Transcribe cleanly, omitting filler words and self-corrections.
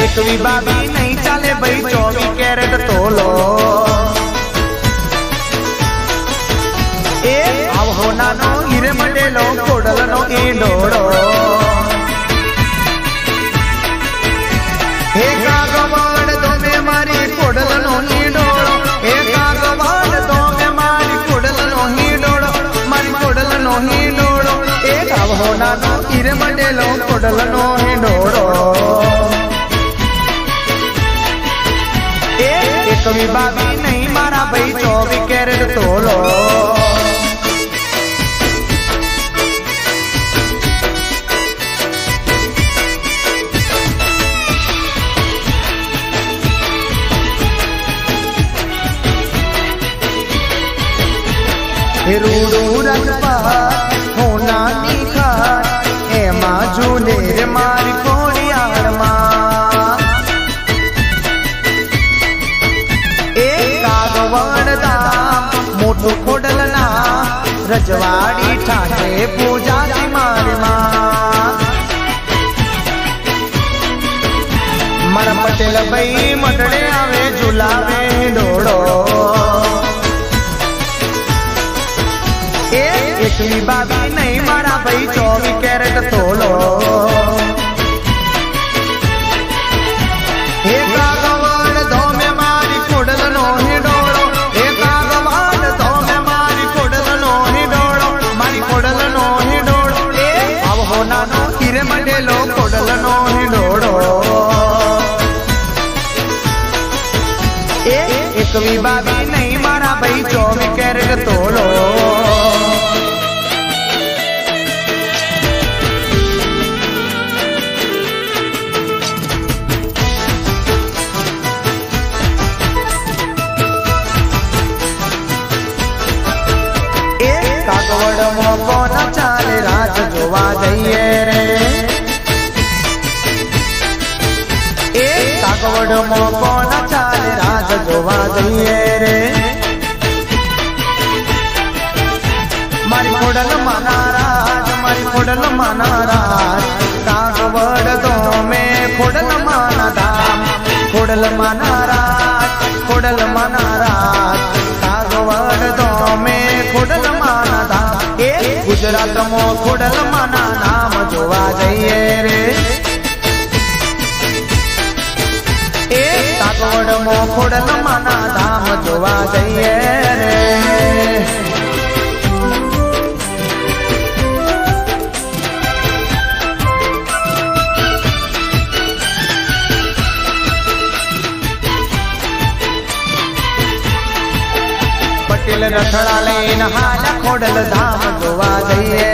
એકવી બાબી નહીં ચાલે ભાઈ 24 કેરેટ તોલો એ આવહોનાનો હીરે મંડેલો ખોડલનો ઈંડોળો હે કાગવાડ તો મે મારી ખોડલનો ઈંડોળો હે કાગવાડ તો મે મારી ખોડલનો ઈંડોળો મારી ખોડલનો ઈંડોળો એ આવહોનાનો હીરે મંડેલો ખોડલનો ઈંડોળો એકવી બાબી નહીં મારા ભાઈ 24 કેરેટ તોલો રૂડું રજપાત હોનાની ખાટ એમાં ઝૂલે રે મારી ખોડિયારમાં એ કાગવડદા મોટું ખોડલના રજવાડી ઠાઠે પૂજાતી મારમાં મારા પટેલ ભાઈ મંડળે આવે ઝુલાવે ડોળો એકવી બાબી નહીં મારા ભાઈ 24 કેરેટ તોલો હે કાગવાડ તો મે મારી ખોડલનો હિંડોળો હે કાગવાડ તો મે મારી ખોડલનો હિંડોળો મારી ખોડલનો હિંડોળો એ આવહોનાનો હીરે મંડેલો ખોડલનો હિંડોળો એ એકવી બાબી નહીં મારા ભાઈ 24 કેરેટ તોલો કાગવડમાં કોણ ચાલે રાત જોવા જઈએ રે એ કાગવડમાં કોણ ચાલે રાત જોવા જઈએ રે મારી ખોડલમાં નારાજ મારી ખોડલમાં નારાજ કાગવડ તો મેં ખોડલમાં ના ધામ ખોડલમાં નારાજ ખોડલમાં નારાજ કાગવડ તો મેં ખોડલમાં ના ધામ એ ગુજરાતમાં ખોડલમાં ના નામ જોવા જઈએ રે એ કાગવડમાં ખોડલમાં ના ધામ જોવા જઈએ રે પટેલ રથડા લઈને હાલ ખોડલ ધામ જોવા જઈએ